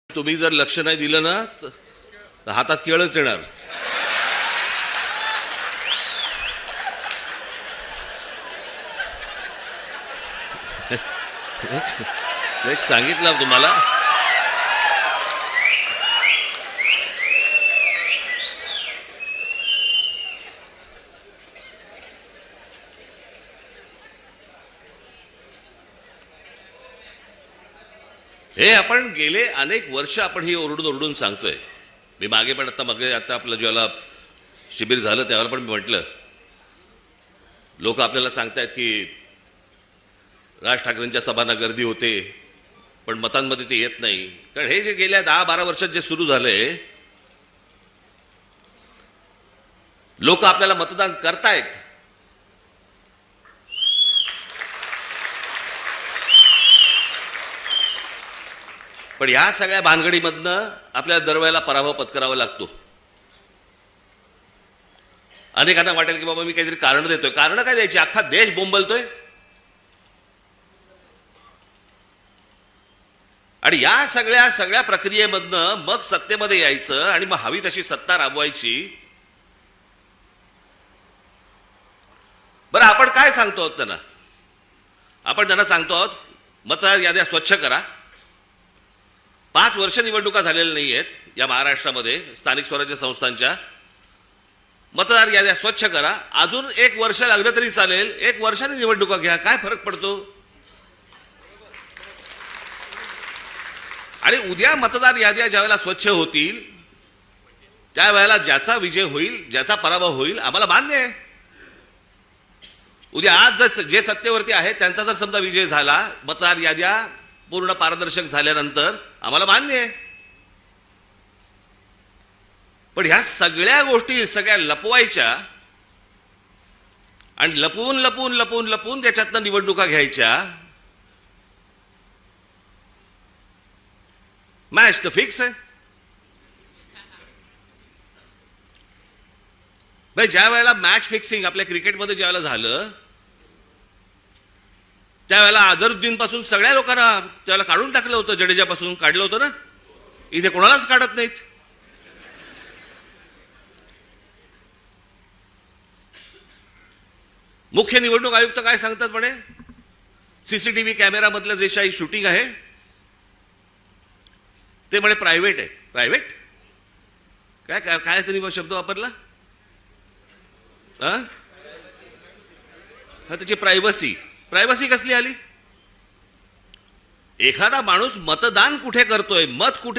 तुम्ही जर लक्ष नाही दिलं ना तर हातात केळच येणार. एक सांगितलं तुम्हाला. हे आपण गेले अनेक वर्ष आपण ही ओरडून ओरडून सांगतोय. मी मागे पण आता आपलं ज्याला शिबिर झालं त्यावेळेला पण मी म्हटलं, लोक आपल्याला सांगतायत की राज ठाकरेंच्या सभांना गर्दी होते पण मतांमध्ये ते येत नाही. कारण हे जे गेल्या 10-12 वर्षात जे सुरू झालंय, लोक आपल्याला मतदान करतायत, पण या सगळ्या भानगडीमधनं आपल्याला दरवेळेला पराभव पत्करावा लागतो. अनेकांना वाटेल की बाबा मी काहीतरी कारण देतोय. कारण काय द्यायची? अख्खा देश बोंबलतोय. आणि या सगळ्या प्रक्रियेमधनं मग सत्तेमध्ये यायचं आणि मग हवी तशी सत्ता राबवायची. बरं, आपण काय सांगतो आहोत त्यांना? आपण त्यांना सांगतो आहोत मतदार याद्या स्वच्छ करा. 5 वर्ष निवडणुका झालेल्या नाही आहेत या महाराष्ट्रामध्ये स्थानिक स्वराज्य संस्थांच्या. मतदार याद्या स्वच्छ करा. अजून 1 वर्ष लागलं तरी चालेल. 1 वर्षाने निवडणुका घ्या, काय फरक पडतो? आणि उद्या मतदार याद्या ज्यावेळेला स्वच्छ होतील त्यावेळेला ज्याचा विजय होईल, ज्याचा पराभव होईल, आम्हाला मान्य आहे. उद्या आज जे सत्तेवरती आहेत त्यांचा जर समजा विजय झाला, मतदार याद्या पूर्ण पारदर्शक झाल्यानंतर, आम्हाला मान्य आहे. पण ह्या सगळ्या गोष्टी सगळ्या लपवायच्या आणि लपवून लपवून लपवून लपवून त्याच्यातनं निवडणुका घ्यायच्या. मॅच तर फिक्स आहे भाई. ज्या वेळेला मॅच फिक्सिंग आपल्या क्रिकेटमध्ये ज्या वेळेला झालं, त्यावेळेला अझरुद्दीन पासून सगळ्या लोकांना त्यावेळेला काढून टाकलं होतं. जडेजापासून काढलं होतं ना. इथे कोणालाच काढत नाहीत. मुख्य निवडणूक आयुक्त काय सांगतात म्हणे, सीसीटीव्ही कॅमेरामधलं जे काही शूटिंग आहे ते म्हणे प्रायव्हेट आहे. प्रायव्हेट काय काय काय त्यांनी शब्द वापरला? हा, त्याची प्रायव्हसी. प्रायव्हसी कसली आली? एखादा माणूस मतदान कुठे करतोय, मत कुठे